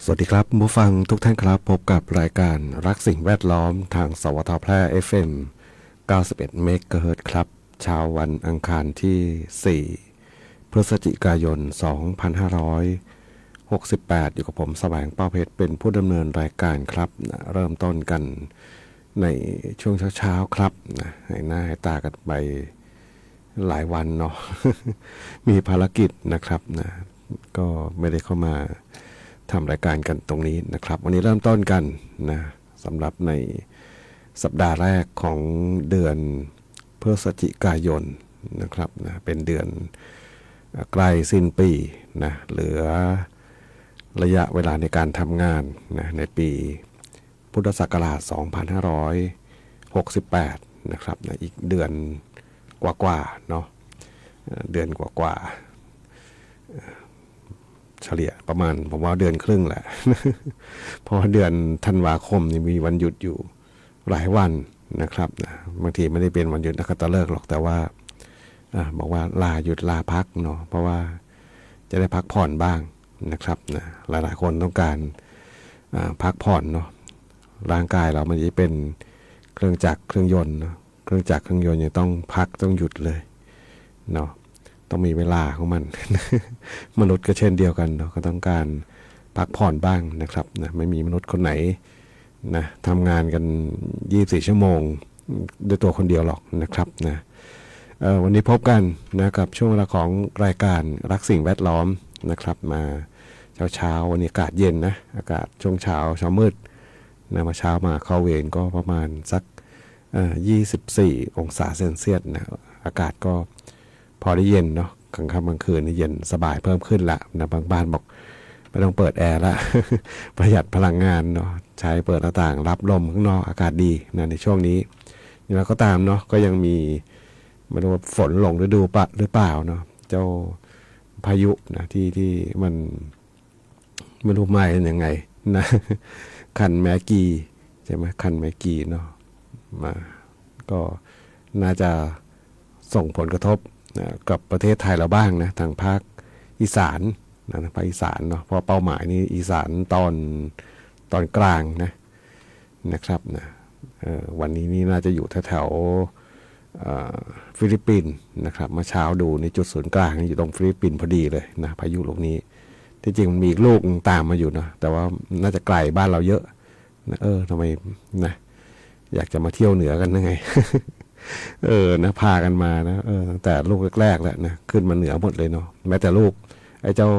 สวัสดีครับผู้ฟังทุกท่านครับพบกับรายการรักสิ่งแวดล้อมทางสวทแพร่ FM 91เมกะเฮิรตซ์ครับเช้าวันอังคารที่ 4 พฤศจิกายน 2568 อยู่กับผมแสวงเป้าเพชรเป็นผู้ดำเนินรายการครับเริ่มต้นกันในช่วงเช้าๆครับให้หน้าให้ตากันไปหลายวันเนาะ มีภารกิจนะครับก็ไม่ได้เข้ามาทำรายการกันตรงนี้นะครับวันนี้เริ่มต้นกันนะสำหรับในสัปดาห์แรกของเดือนพฤศจิกายนนะครับเป็นเดือนใกล้สิ้นปีนะเหลือระยะเวลาในการทำงานในปีพุทธศักราช 2568 นะครับอีกเดือนกว่าๆเนาะเดือนกว่าๆเฉลี่ยประมาณผมว่าเดือนครึ่งแหละ เพราะเดือนธันวาคมนี่มีวันหยุดอยู่หลายวันนะครับบางทีไม่ได้เป็นวันหยุดนักขัตฤกษ์หรอกแต่ว่าบอกว่าลาหยุดลาพักเนาะเพราะว่าจะได้พักผ่อนบ้างนะครับหลายๆคนต้องการพักผ่อนเนาะร่างกายเรามันจะเป็นเครื่องจักรเครื่องยนต์เนาะเครื่องจักรเครื่องยนต์ยังต้องพักต้องหยุดเลยเนาะต้องมีเวลาของมัน มนุษย์ก็เช่นเดียวกันเนาะก็ต้องการพักผ่อนบ้างนะครับไม่มีมนุษย์คนไหนทำงานกัน24ชั่วโมงด้วยตัวคนเดียวหรอกนะครับวันนี้พบกันกับช่วงเวลาของรายการรักสิ่งแวดล้อมนะครับมาเช้าวันนี้อากาศเย็นนะอากาศช่วงเช้ามืดมาเช้ามาเข้าเวรก็ประมาณสัก24องศาเซนเซียสนะอากาศก็พอได้เย็นเนาะกลางค่ำกลางคืนนี่เย็นสบายเพิ่มขึ้นละบางบ้านบอกไม่ต้องเปิดแอร์ละ ประหยัดพลังงานเนาะใช้เปิดหน้าต่างรับลมข้างนอกอากาศดีในช่วงนี้อย่างไรก็ตามเนาะก็ยังมีไม่รู้ว่าฝนหลงฤดูปะหรือเปล่าเนาะเจ้าพายุนะที่มันไม่รู้มายังไงนะ คันแมกีใช่ไหมคันแมกีเนาะมาก็น่าจะส่งผลกระทบกับประเทศไทยเราบ้างนะทางภาคอีสานภาคอีสานเนาะเพราะเป้าหมายนี่อีสานตอนกลางนะครับวันนี้นี่น่าจะอยู่แถวฟิลิปปินส์นะครับเมื่อเช้าดูในจุดศูนย์กลางอยู่ตรงฟิลิปปินส์พอดีเลยนะพายุลูกนี้ที่จริงมันมีอีกลูกตามมาอยู่นะแต่ว่าน่าจะไกลบ้านเราเยอะนะทำไมนะอยากจะมาเที่ยวเหนือกันยังไง นะพากันมานะตั้งแต่ลูกแรกๆแล้วนะขึ้นมาเหนือหมดเลยเนาะแม้แต่ลูกไอ้เจ้า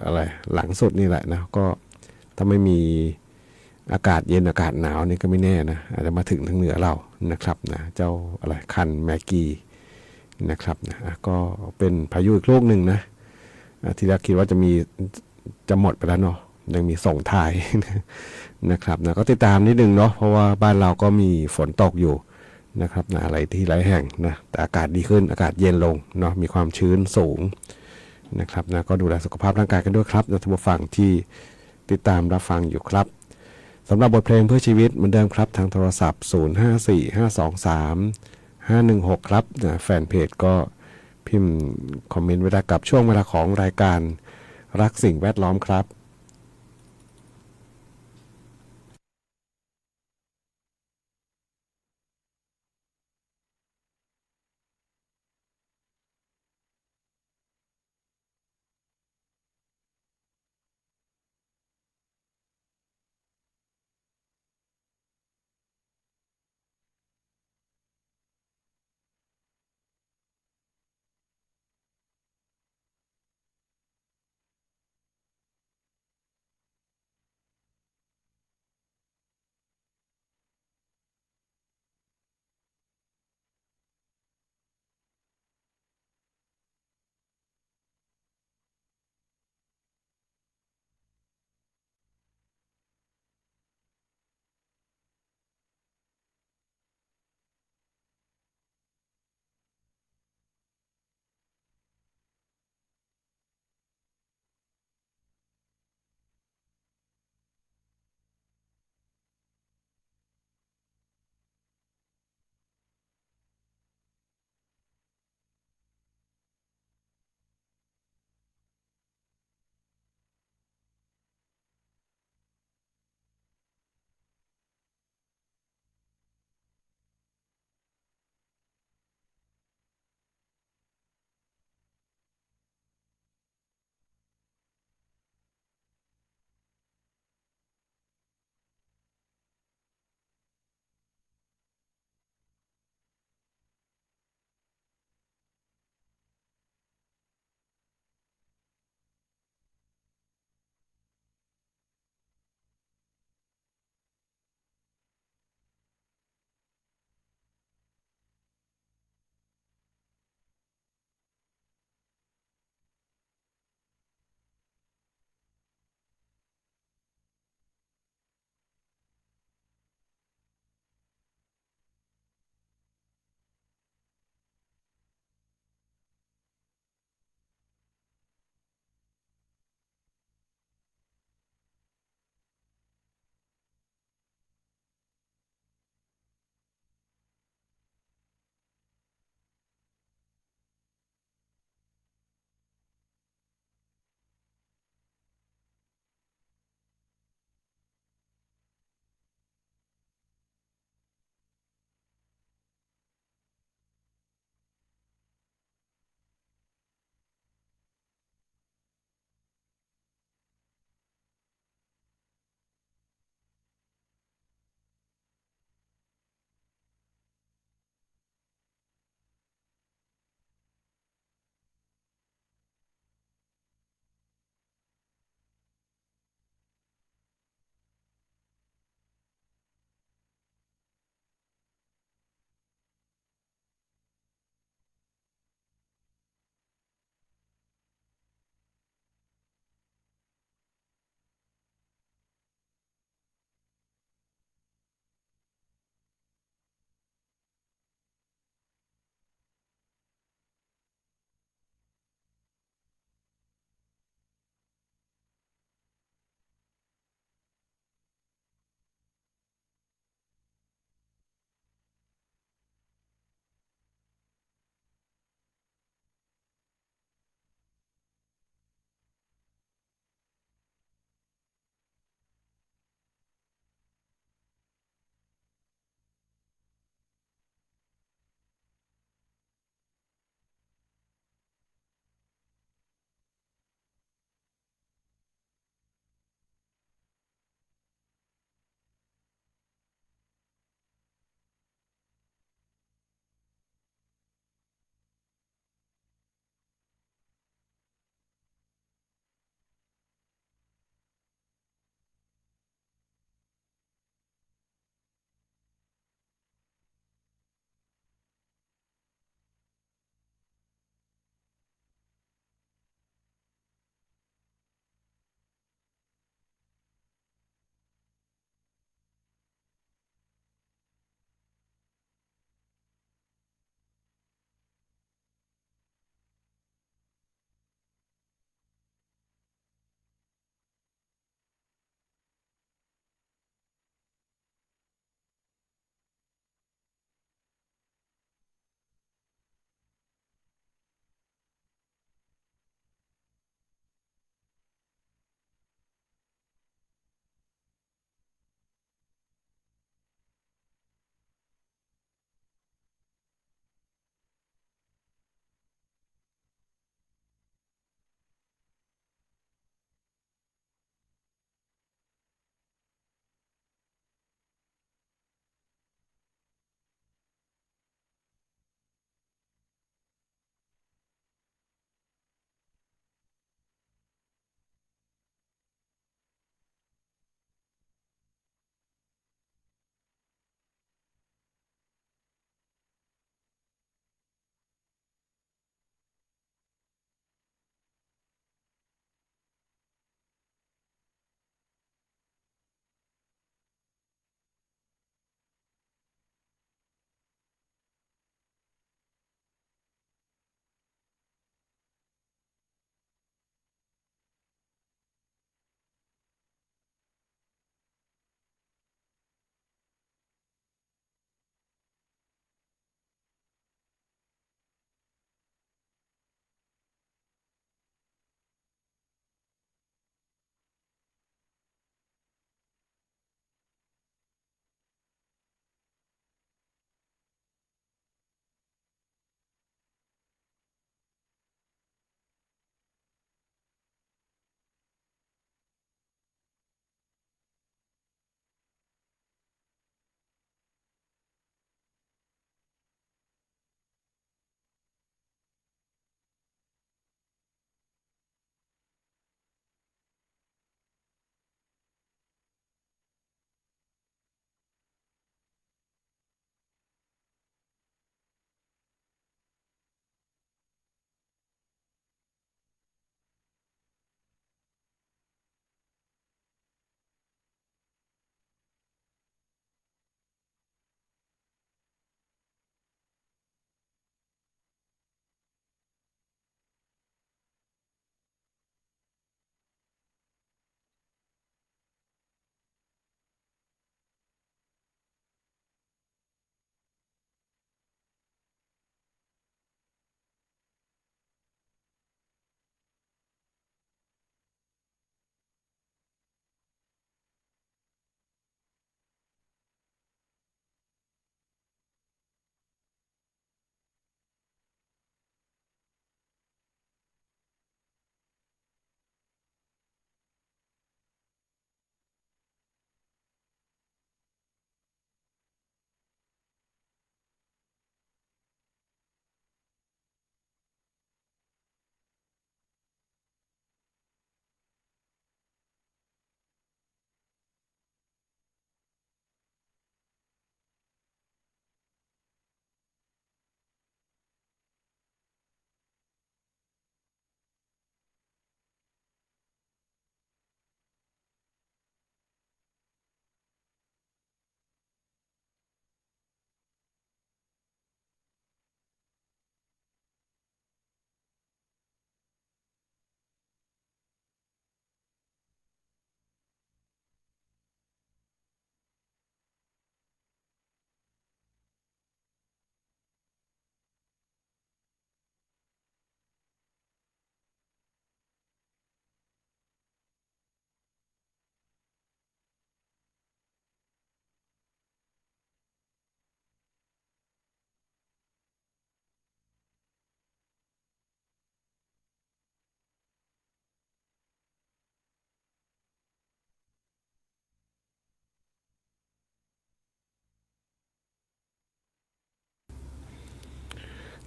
อะไรหลังสุดนี่แหละนะก็ถ้าไม่มีอากาศเย็นอากาศหนาวนี่ก็ไม่แน่นะอาจจะมาถึงทางเหนือเรานะครับเจ้าอะไรคันแมกกี้นะครับก็เป็นพายุอีกลูกหนึ่งนะที่แรกคิดว่าจะหมดไปแล้วเนาะยังมีส่งท้าย นะครับก็ติดตามนิดนึงเนาะเพราะว่าบ้านเราก็มีฝนตกอยู่นะครับอะไรที่หลายแห่งนะแต่อากาศดีขึ้นอากาศเย็นลงเนาะมีความชื้นสูงนะครับก็ดูแลสุขภาพร่างกายกันด้วยครับท่านผู้ฟังที่ติดตามรับฟังอยู่ครับสำหรับบทเพลงเพื่อชีวิตเหมือนเดิมครับทางโทรศัพท์0545235516ครับแฟนเพจก็พิมพ์คอมเมนต์ไว้ได้กับช่วงเวลาของรายการรักสิ่งแวดล้อมครับ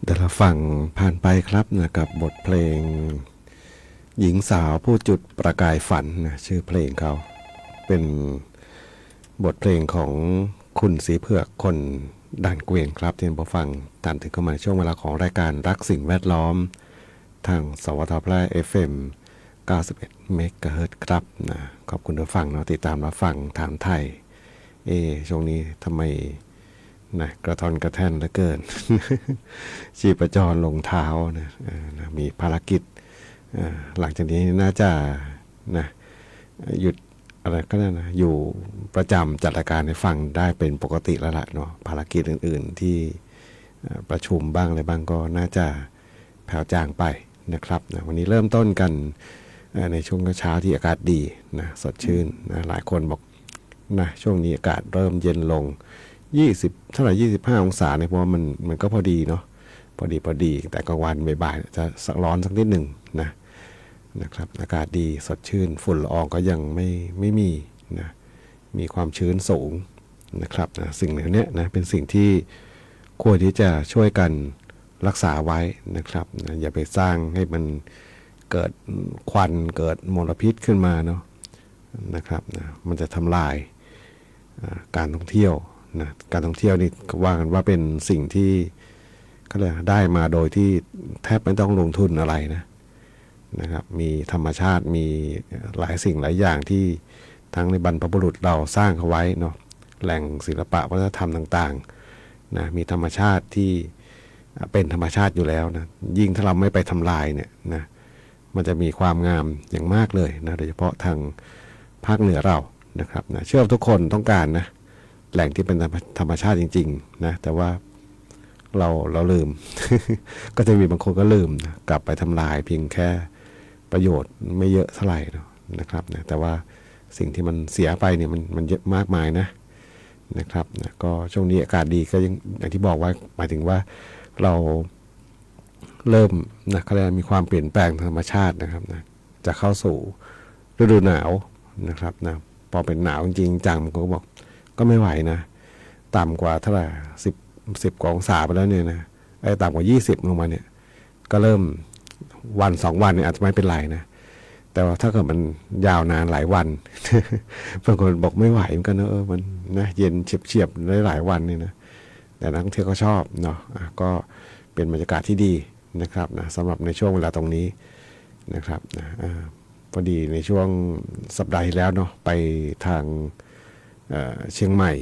เดี๋ยวเราฟังผ่านไปครับนะกับบทเพลงหญิงสาวผู้จุดประกายฝันนะชื่อเพลงเขาเป็นบทเพลงของคุณสีเผือกคนด่านเกวียนครับที่เราฟังตามถึงเข้ามาในช่วงเวลาของรายการรักสิ่งแวดล้อมทางสวทแพร่ FM 91เมกะเฮิรตซ์ครับนะขอบคุณทุกฟังเนาะติดตามรับฟังทางไทยช่วงนี้ทำไมนะกระทอนกระแท่นเหลือเกิน ชีพจรลงเท้านะมีภารกิจหลังจากนี้น่าจะนะหยุดอะไรก็ได้นะอยู่ประจำจัดรายการให้ฟังได้เป็นปกติแล้วล่ะเนาะภารกิจอื่นๆที่ประชุมบ้างอะไรบ้างก็น่าจะแผ่วจางไปนะครับนะวันนี้เริ่มต้นกันในช่วงเช้าที่อากาศดีนะสดชื่นนะหลายคนบอกนะช่วงนี้อากาศเริ่มเย็นลง20เท่าไหร่25องศาเนี่ยเพราะว่ามันก็พอดีเนาะพอดีแต่กลางวันบ่ายๆจะร้อนสักนิดหนึ่งนะครับอากาศดีสดชื่นฝุ่นละอองก็ยังไม่มีนะมีความชื้นสูงนะครับนะสิ่งเหล่านี้นะเป็นสิ่งที่ควรที่จะช่วยกันรักษาไว้นะครับนะอย่าไปสร้างให้มันเกิดควันเกิดมลพิษขึ้นมาเนาะนะครับนะมันจะทำลายการท่องเที่ยวนะการท่องเที่ยวนี่ว่ากันว่าเป็นสิ่งที่ก็เลยได้มาโดยที่แทบไม่ต้องลงทุนอะไรนะครับมีธรรมชาติมีหลายสิ่งหลายอย่างที่ทั้งในบรรพบุรุษเราสร้างเขาไว้เนาะแหล่งศิลปะวัฒนธรรมต่างๆนะมีธรรมชาติที่เป็นธรรมชาติอยู่แล้วนะยิ่งถ้าเราไม่ไปทำลายเนี่ยนะมันจะมีความงามอย่างมากเลยนะโดยเฉพาะทางภาคเหนือเรานะครับนะเชื่อว่าทุกคนต้องการนะแหล่งที่เป็นธรรมชาติจริงๆนะแต่ว่าเราลืม ก็จะมีบางคนก็ลืมนะกลับไปทำลายเพียงแค่ประโยชน์ไม่เยอะเท่าไหร่นะครับนะแต่ว่าสิ่งที่มันเสียไปเนี่ยมันเยอะมากมายนะครับนะก็ช่วงนี้อากาศดีก็ยังอย่างที่บอกว่าหมายถึงว่าเราเริ่มนะเขาเรียกมีความเปลี่ยนแปลงธรรมชาตินะครับนะจะเข้าสู่ฤดูหนาวนะครับนะพอเป็นหนาวจริงจังมันก็บอกก็ไม่ไหวนะต่ำกว่าเท่าไหร่10กว่าองศาไปแล้วเนี่ยนะต่ำกว่า20ลงมาเนี่ยก็เริ่มวัน2 วันเนี่ยอาจจะไม่เป็นไรนะแต่ว่าถ้าเกิดมันยาวนานหลายวัน บางคนบอกไม่ไหวเหมือนกันนะมันนะเย็นเฉียบๆหลายวันนี่นะแต่นักท่องเที่ยวก็ชอบเนาะก็เป็นบรรยากาศที่ดีนะครับนะสำหรับในช่วงเวลาตรงนี้นะครับนะพอดีในช่วงสัปดาห์ที่แล้วเนาะไปทางเชียงใหม่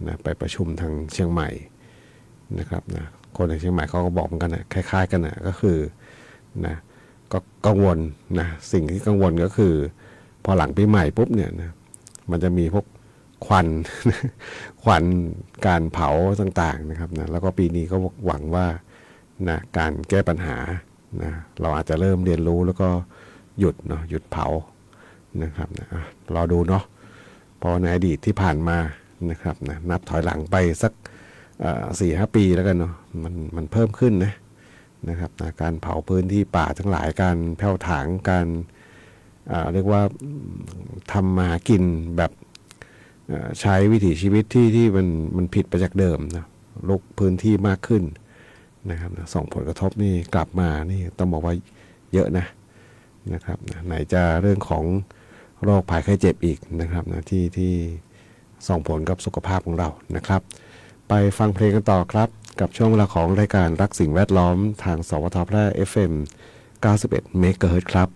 นะไปประชุมทางเชียงใหม่นะครับนะคนในเชียงใหม่เขาก็บอกเหมือนกันนะคล้ายๆกันนะก็คือนะก็กังวลนะสิ่งที่กังวลก็คือพอหลังปีใหม่ปุ๊บเนี่ยนะมันจะมีพวกควัน ควันการเผาต่างๆนะครับนะแล้วก็ปีนี้ก็หวังว่านะการแก้ปัญหานะเราอาจจะเริ่มเรียนรู้แล้วก็หยุดเนาะหยุดเผานะครับนะรอดูเนาะพอในอดีตที่ผ่านมานะครับนะนับถอยหลังไปสัก4-5 ปีแล้วกันเนาะมันเพิ่มขึ้นนะครับนะการเผาพื้นที่ป่าทั้งหลายการแผ่วถางการเรียกว่าทำมาหากินแบบใช้วิถีชีวิตที่มันผิดไปจากเดิมนะลุกพื้นที่มากขึ้นนะครับนะส่งผลกระทบนี่กลับมานี่ต้องบอกว่าเยอะนะครับนะไหนจะเรื่องของโรคภัยไข้เจ็บอีกนะครับนะที่ส่งผลกับสุขภาพของเรานะครับไปฟังเพลงกันต่อครับกับช่วงเวลาของรายการรักสิ่งแวดล้อมทางสวทแพร่ FM 91เมกะเฮิรตซ์ครับ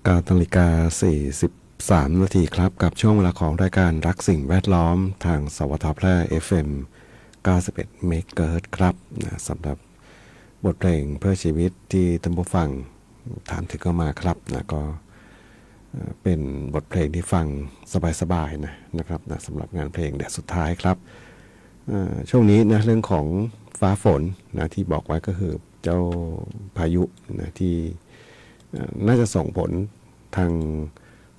9:43 นาทีครับกับช่วงเวลาของรายการรักสิ่งแวดล้อมทางสวทแพร่ FM 91 เมกะเฮิรตซ์ครับนะสำหรับบทเพลงเพื่อชีวิตที่ท่านผู้ฟังถามถึงก็มาครับนะก็เป็นบทเพลงที่ฟังสบายๆนะครับนะสำหรับงานเพลงแดดสุดท้ายครับช่วงนี้นะเรื่องของฟ้าฝนนะที่บอกไว้ก็คือเจ้าพายุนะที่น่าจะส่งผลทาง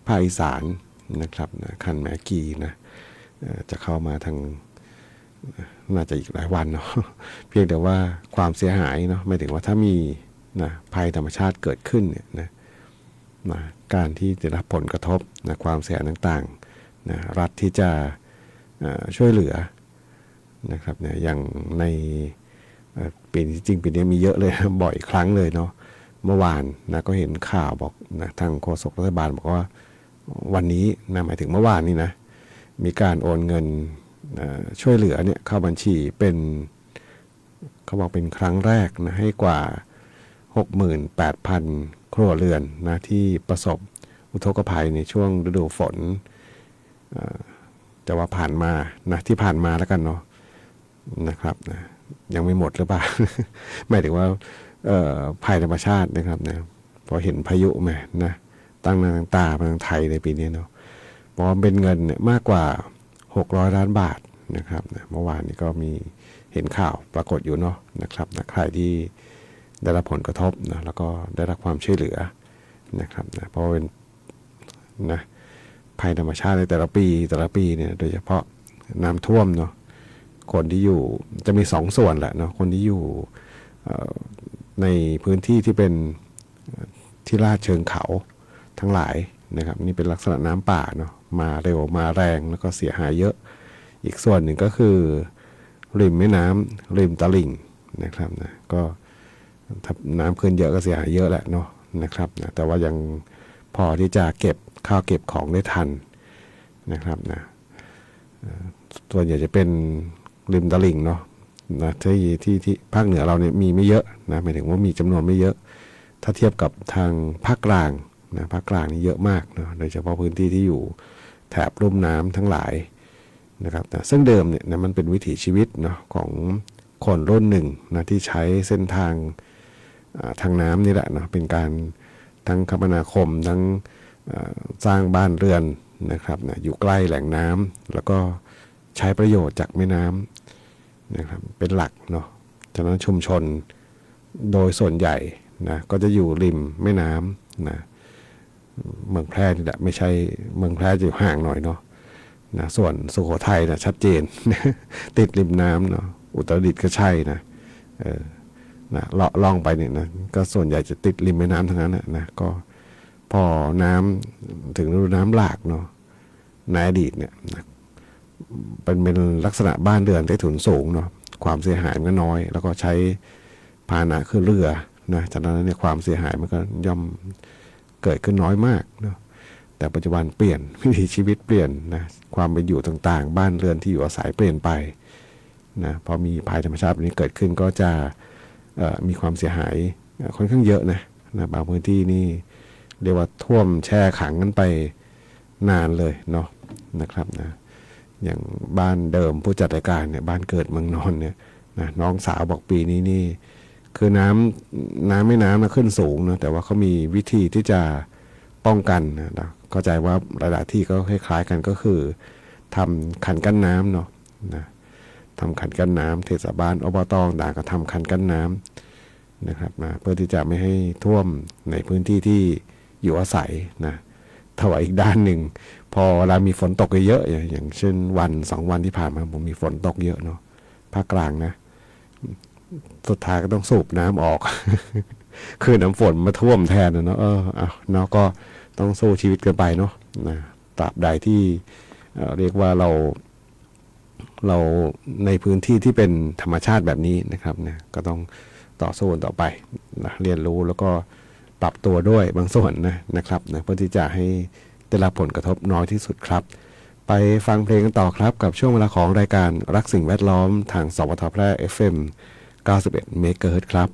ภาคอีสานนะครับนะคันแมกีนะจะเข้ามาทางน่าจะอีกหลายวันเนาะ เพียงแต่ว่าความเสียหายเนาะไม่ถึงว่าถ้ามีนะภัยธรรมชาติเกิดขึ้นเนี่ยนะการที่จะรับผลกระทบนะความเสียหายต่างๆนะรัฐที่จะช่วยเหลือนะครับเนี่ยอย่างในปีนี้จริงปีนี้มีเยอะเลยบ่อยครั้งเลยเนาะเมื่อวานนะก็เห็นข่าวบอกนะทางโฆษกรัฐบาลบอกว่าวันนี้นะหมายถึงเมื่อวานนี้นะมีการโอนเงินช่วยเหลือเนี่ยเข้าบัญชีเป็นเขาบอกเป็นครั้งแรกนะให้กว่า 68,000 ครัวเรือนนะที่ประสบอุทกภัยในช่วงฤดูฝนจะว่าผ่านมานะที่ผ่านมาแล้วกันเนาะนะครับนะยังไม่หมดหรือเปล่า หมายถึงว่าภัยธรรมชาตินะครับนะพอเห็นพายุแม่นะตั้งหน้าตั้งตาทางไทยในปีนี้เนาะเพราะเป็นเงินเนี่ยมากกว่า600 ล้านบาทนะครับนะเมื่อวานนี้ก็มีเห็นข่าวปรากฏอยู่เนาะนะครับนะใครที่ได้รับผลกระทบนะแล้วก็ได้รับความช่วยเหลือนะครับนะเพราะเป็นนะภัยธรรมชาติในแต่ละปีเนี่ยโดยเฉพาะน้ำท่วมเนาะคนที่อยู่จะมี2 ส่วนแหละเนาะคนที่อยู่ในพื้นที่ที่เป็นที่ลาดเชิงเขาทั้งหลายนะครับนี่เป็นลักษณะน้ำป่าเนาะมาเร็วมาแรงแล้วก็เสียหายเยอะอีกส่วนหนึ่งก็คือริมแม่น้ำริมตลิ่งนะครับนะก็ถ้าน้ำขึ้นเยอะก็เสียหายเยอะแหละเนาะนะครับนะแต่ว่ายังพอที่จะเก็บข้าวเก็บของได้ทันนะครับนะส่วนใหญ่จะเป็นริมตลิ่งเนาะนะที่ภาคเหนือเราเนี่ยมีไม่เยอะนะหมายถึงว่ามีจำนวนไม่เยอะถ้าเทียบกับทางภาคกลางนะภาคกลางนี่เยอะมากเนาะโดยเฉพาะพื้นที่ที่อยู่แถบลุ่มน้ำทั้งหลายนะครับนะซึ่งเดิมเนี่ยนะมันเป็นวิถีชีวิตเนาะของคนรุ่นหนึ่งนะที่ใช้เส้นทางทางน้ำนี่แหละเนาะเป็นการทั้งคมนาคมทั้งสร้างบ้านเรือนนะครับนะอยู่ใกล้แหล่งน้ำแล้วก็ใช้ประโยชน์จากแม่น้ำนะครับเป็นหลักเนาะฉะนั้นชุมชนโดยส่วนใหญ่นะก็จะอยู่ริมแม่น้ำนะเมืองแพร่นี่แหละไม่ใช่เมืองแพร่อยู่ห่างหน่อยเนาะนะส่วนสุโขทัยนะชัดเจน ติดริมน้ำเนาะอุตรดิตถ์ก็ใช่นะนะเลาะล่องไปเนี่ยนะก็ส่วนใหญ่จะติดริมแม่น้ำทั้งนั้นนะก็พอน้ำถึงฤดูน้ำหลากเนาะในอดีตเนี่ยนะเป็นลักษณะบ้านเรือนใต้ถุนสูงเนาะความเสียหายมันก็น้อยแล้วก็ใช้พาหนะคือเรือนะจากนั้นเนี่ยความเสียหายมันก็ย่อมเกิดขึ้นน้อยมากเนาะแต่ปัจจุบันเปลี่ยนวิถีชีวิตเปลี่ยนนะความเป็นอยู่ต่างๆบ้านเรือนที่อยู่อาศัยเปลี่ยนไปนะพอมีภัยธรรมชาติแบบนี้เกิดขึ้นก็จะมีความเสียหายค่อนข้างเยอะนะบางพื้นที่นี่เรียกว่าท่วมแช่ขังกันไปนานเลยเนาะนะครับนะอย่างบ้านเดิมผู้จัดรายการเนี่ยบ้านเกิดเมืองนอนเนี่ยนะน้องสาวบอกปีนี้นี่คือน้ำไม่น้ำนะขึ้นสูงนะแต่ว่าเขามีวิธีที่จะป้องกันนะเข้าใจว่าหลายๆที่ก็คล้ายๆกันก็คือทำคันกั้นน้ำเนาะนะทำคันกั้นน้ำเทศบาลอบตต่างก็ทำคันกั้นน้ำนะครับนะเพื่อที่จะไม่ให้ท่วมในพื้นที่ที่อยู่อาศัยนะถวายอีกด้านหนึ่งพอเวลามีฝนตกเยอะอย่างเช่น1-2 วันที่ผ่านมาผมมีฝนตกเยอะเนาะภาคกลางนะสุดท้ายก็ต้องสูบน้ำออก คือน้ำฝนมาท่วมแทนเนาะเนาะก็ต้องสู้ชีวิตกันไปเนาะนะตราบใดที่เรียกว่าเราในพื้นที่ที่เป็นธรรมชาติแบบนี้นะครับเนี่ยก็ต้องต่อสู้ต่อไปนะเรียนรู้แล้วก็ปรับตัวด้วยบางส่วนนะครับนะเพื่อที่จะให้ได้รับผลกระทบน้อยที่สุดครับไปฟังเพลงกันต่อครับกับช่วงเวลาของรายการรักสิ่งแวดล้อมทางสวทแพร่ FM 91 เมกะเฮิรตซ์ครับ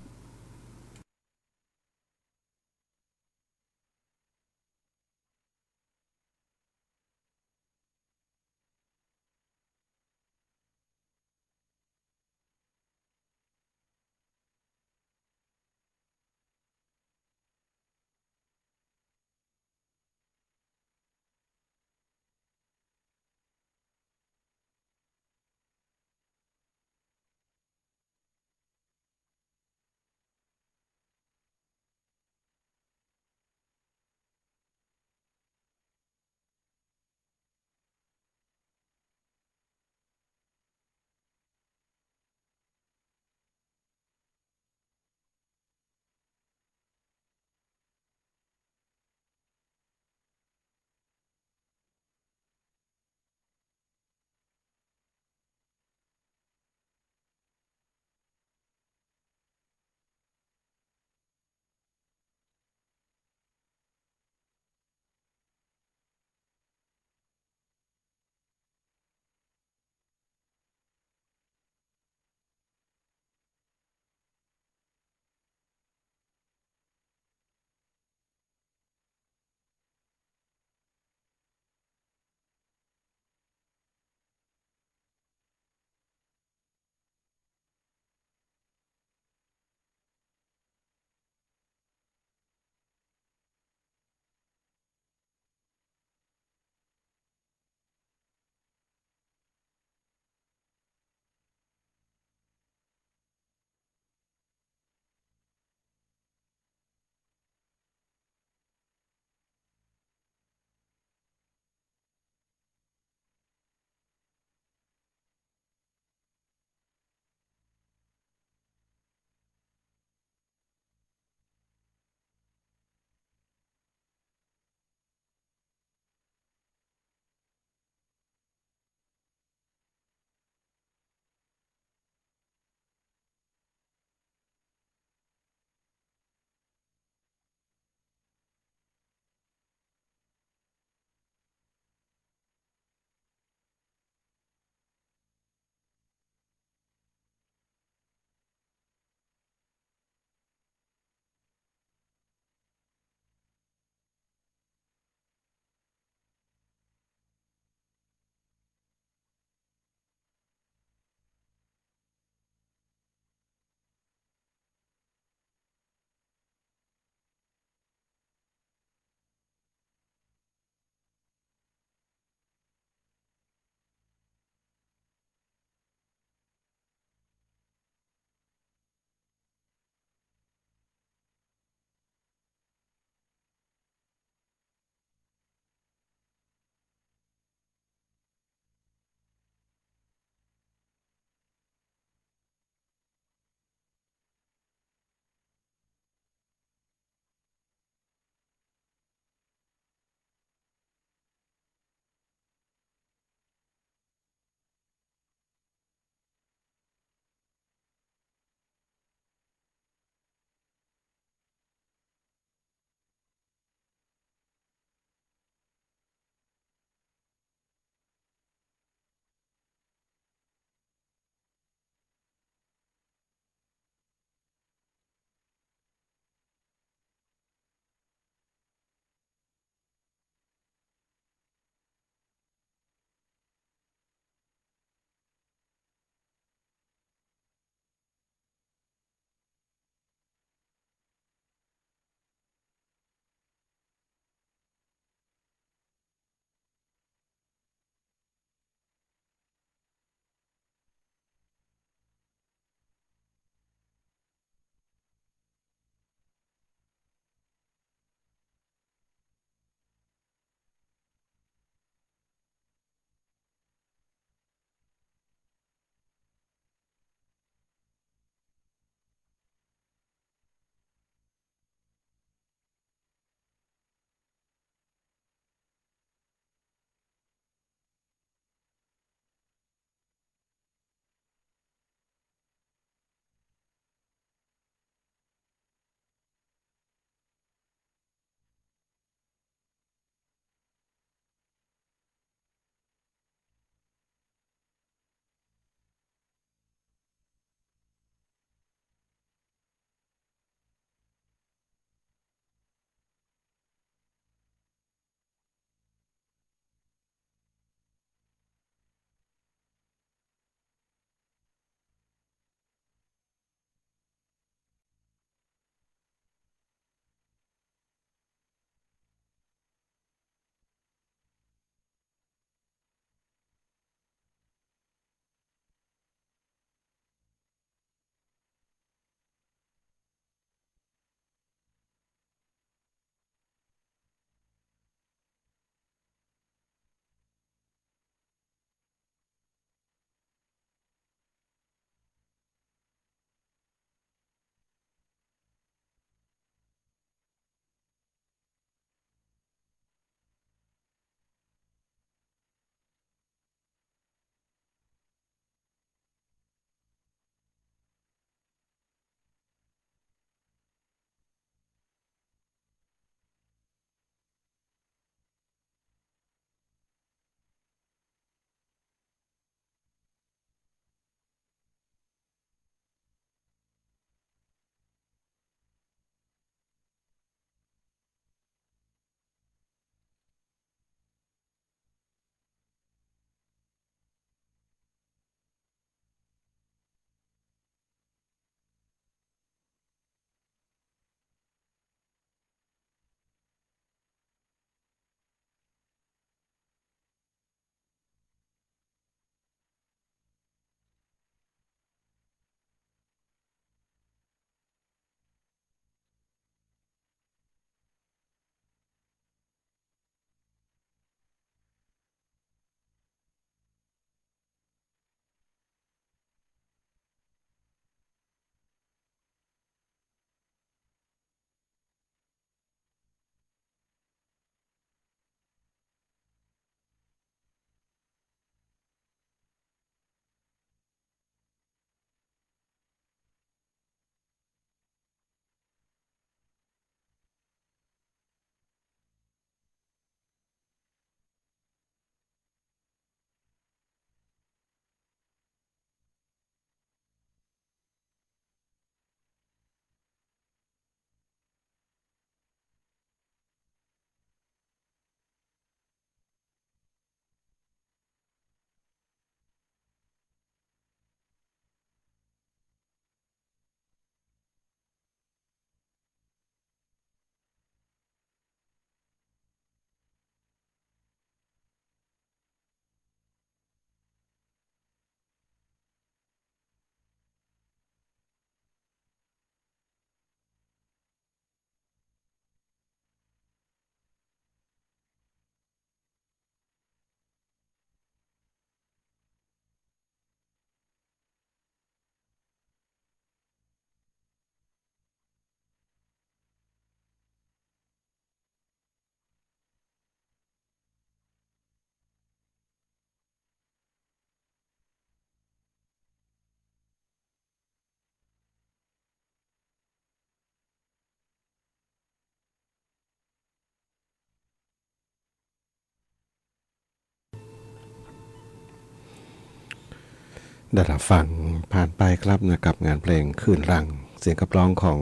ได้รับฟังผ่านไปครับนะกับงานเพลงคลื่นรังเสียงขับร้องของ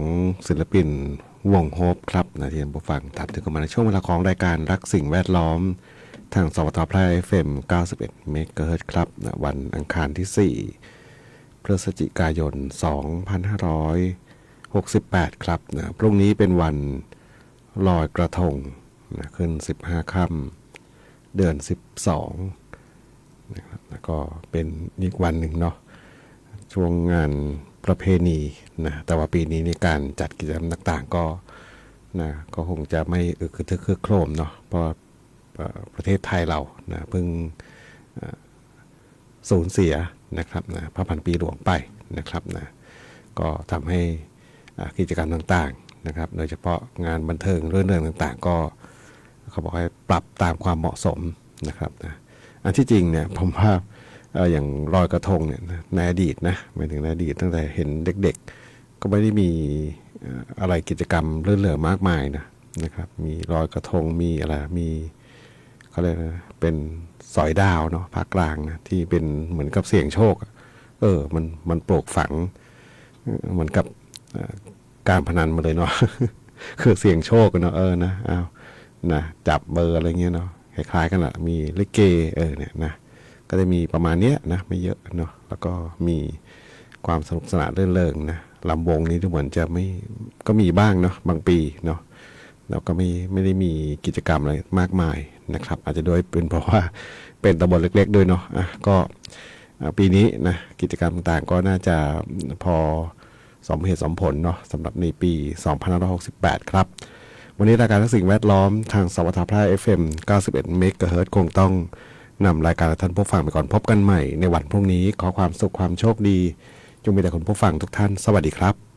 ศิลปินวงโฮปครับนะที่ท่านผู้ฟังตัดถึงกันมาในช่วงเวลาของรายการรักสิ่งแวดล้อมทางสวทแพร่ FM 91 เมกะเฮิรตซ์ครับนะวันอังคารที่ 4 พฤศจิกายน 2568 ครับนะพรุ่งนี้เป็นวันลอยกระทงนะขึ้น 15 ค่ำเดือน 12นะครับแล้วก็เป็นอีกวันหนึ่งเนาะช่วงงานประเพณีนะแต่ว่าปีนี้ในการจัดกิจกรรมต่างๆก็คงจะไม่อึกทึกคึกโครมเนาะเพราะประเทศไทยเรานะเพิ่งสูญเสียนะครับนะพระพันปีหลวงไปนะครับนะก็ทำให้กิจกรรมต่างๆนะครับโดยเฉพาะงานบันเทิงเรื่องต่างๆก็เขาบอกให้ปรับตามความเหมาะสมนะครับนะอันที่จริงเนี่ยผมว่าอย่างลอยกระทงเนี่ยในอดีตนะหมายถึงในอดีตตั้งแต่เห็นเด็กๆก็ไม่ได้มีอะไรกิจกรรมเรื่อมากมายนะครับมีลอยกระทงมีอะไรมีเขาเรียกนะเป็นสอยดาวเนาะภาคกลางนะที่เป็นเหมือนกับเสี่ยงโชคมันปลูกฝังเหมือนกับการพนันมาเลยเนาะ คือเสี่ยงโชคเนาะนะเอานะจับเบอร์อะไรเงี้ยเนาะคล้ายๆกันแหละมีลิเกเนี่ยนะก็จะมีประมาณเนี้ยนะไม่เยอะเนาะแล้วก็มีความสนุกสนานเรื่นเริงนะลำวงนี้ดูเหมือนจะไม่ก็มีบ้างเนาะบางปีเนาะแล้วก็ไม่ได้มีกิจกรรมอะไรมากมายนะครับอาจจะโดยเป็นเพราะว่าเป็นตำบลเล็กๆด้วยเนาะก็ปีนี้นะกิจกรรมต่างๆก็น่าจะพอสมเหตุสมผลเนาะสำหรับในปี 2568 ครับวันนี้รายการสิ่งแวดล้อมทางสวทแพร่ FM 91 เมกะเฮิรตซ์คงต้องนำรายการท่านผู้ฟังไปก่อนพบกันใหม่ในวันพรุ่งนี้ขอความสุขความโชคดีจงมีแต่คุณผู้ฟังทุกท่านสวัสดีครับ